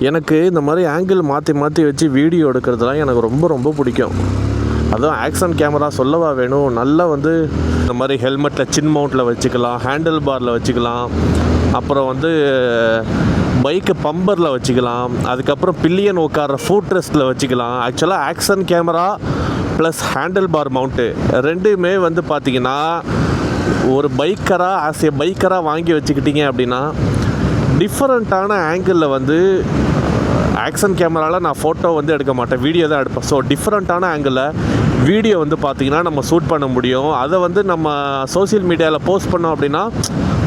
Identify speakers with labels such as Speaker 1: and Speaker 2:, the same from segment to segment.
Speaker 1: எனக்கு இந்த மாதிரி ஆங்கிள் மாற்றி மாற்றி வச்சு வீடியோ எடுக்கிறதுலாம் எனக்கு ரொம்ப ரொம்ப பிடிக்கும். அதுவும் ஆக்ஷன் கேமரா சொல்லவா வேணும். நல்லா வந்து இந்த மாதிரி ஹெல்மெட்டில் சின் மவுண்ட்டில் வச்சுக்கலாம், ஹேண்டில் பாரில் வச்சுக்கலாம், அப்புறம் வந்து பைக்கு பம்பரில் வச்சுக்கலாம், அதுக்கப்புறம் பில்லியன் உட்கார ஃபுட் ரெஸ்ட்டில் வச்சுக்கலாம். ஆக்சுவலாக action camera plus handle bar mount ரெண்டுமே வந்து பார்த்திங்கன்னா ஒரு பைக்கராக ஆஸ் ஏ பைக்கராக வாங்கி வச்சுக்கிட்டிங்க அப்படின்னா டிஃப்ரெண்ட்டான ஆங்கிளில் வந்து ஆக்ஷன் கேமராவில் நான் ஃபோட்டோ வந்து எடுக்க மாட்டேன், வீடியோ தான் எடுப்பேன். ஸோ டிஃப்ரெண்ட்டான ஆங்கிளில் வீடியோ வந்து பார்த்திங்கன்னா நம்ம ஷூட் பண்ண முடியும். அதை வந்து நம்ம சோசியல் மீடியாவில் போஸ்ட் பண்ணோம் அப்படின்னா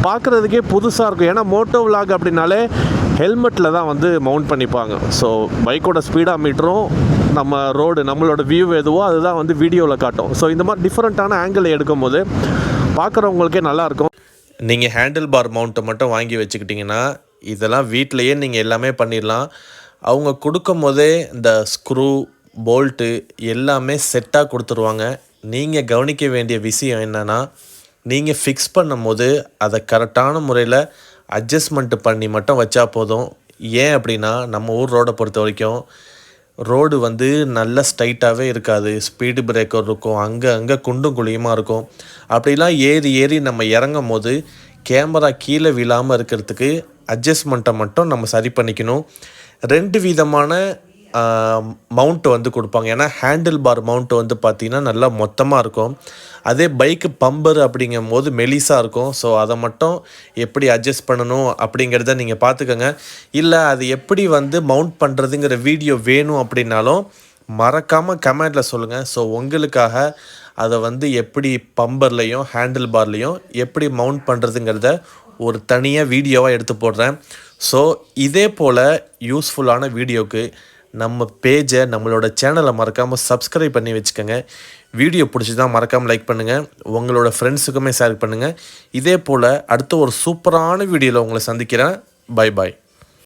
Speaker 1: பார்க்குறதுக்கே புதுசாக இருக்கும். ஏன்னா மோட்டோ விலாக் அப்படின்னாலே ஹெல்மெட்டில் தான் வந்து மவுண்ட் பண்ணிப்பாங்க. ஸோ பைக்கோட ஸ்பீடாக மீட்டரும் நம்ம ரோடு நம்மளோட வியூ எதுவோ அதுதான் வந்து வீடியோவில் காட்டும். ஸோ இந்த மாதிரி டிஃப்ரெண்ட்டான ஆங்கிள் எடுக்கும் போது பார்க்குறவங்களுக்கே நல்லாயிருக்கும். நீங்கள் ஹேண்டில் பார் மவுண்ட்டை மட்டும் வாங்கி வச்சுக்கிட்டிங்கன்னா இதெல்லாம் வீட்டிலையே நீங்கள் எல்லாமே பண்ணிடலாம். அவங்க கொடுக்கும் போதே இந்த ஸ்க்ரூ போல்ட்டு எல்லாமே செட்டாக கொடுத்துருவாங்க. நீங்கள் கவனிக்க வேண்டிய விஷயம் என்னென்னா, நீங்கள் ஃபிக்ஸ் பண்ணும் போது அதை கரெக்டான முறையில் அட்ஜஸ்ட்மெண்ட்டு பண்ணி மட்டும் வச்சா போதும். ஏன் அப்படின்னா நம்ம ஊர் ரோடை பொறுத்த வரைக்கும் ரோடு வந்து நல்ல ஸ்ட்ரைட்டாகவே இருக்காது. ஸ்பீடு பிரேக்கர் இருக்கும், அங்கே குண்டும் குழியுமாக இருக்கும். அப்படிலாம் ஏறி ஏறி நம்ம இறங்கும் போது கேமரா கீழே விழாமல் இருக்கிறதுக்கு அட்ஜஸ்ட்மெண்ட்டை மட்டும் நம்ம சரி பண்ணிக்கணும். 2 விதமான மவுண்ட்டு வந்து கொடுப்பாங்க. ஏன்னா ஹேண்டில் பார் மவுண்ட்டு வந்து பார்த்திங்கன்னா நல்லா மொத்தமாக இருக்கும். அதே பைக்கு பம்பர் அப்படிங்கும் போது மெலிசாக இருக்கும். ஸோ அதை மட்டும் எப்படி அட்ஜஸ்ட் பண்ணணும் அப்படிங்கிறத நீங்கள் பார்த்துக்கோங்க. இல்லை அது எப்படி வந்து மவுண்ட் பண்ணுறதுங்கிற வீடியோ வேணும் அப்படின்னாலும் மறக்காமல் கமெண்டில் சொல்லுங்கள். ஸோ உங்களுக்காக அதை வந்து எப்படி பம்பர்லேயும் ஹேண்டில் பார்லேயும் எப்படி மவுண்ட் பண்ணுறதுங்கிறத ஒரு தனியாக வீடியோவாக எடுத்து போடுறேன். ஸோ இதே போல் யூஸ்ஃபுல்லான வீடியோவுக்கு நம்ம பேஜை நம்மளோட சேனலை மறக்காமல் சப்ஸ்கிரைப் பண்ணி வச்சுக்கோங்க. வீடியோ பிடிச்சிதான் மறக்காமல் லைக் பண்ணுங்கள், உங்களோட ஃப்ரெண்ட்ஸுக்குமே ஷேர் பண்ணுங்கள். இதே போல் அடுத்த ஒரு சூப்பரான வீடியோவில் உங்களை சந்திக்கிறேன். Bye bye.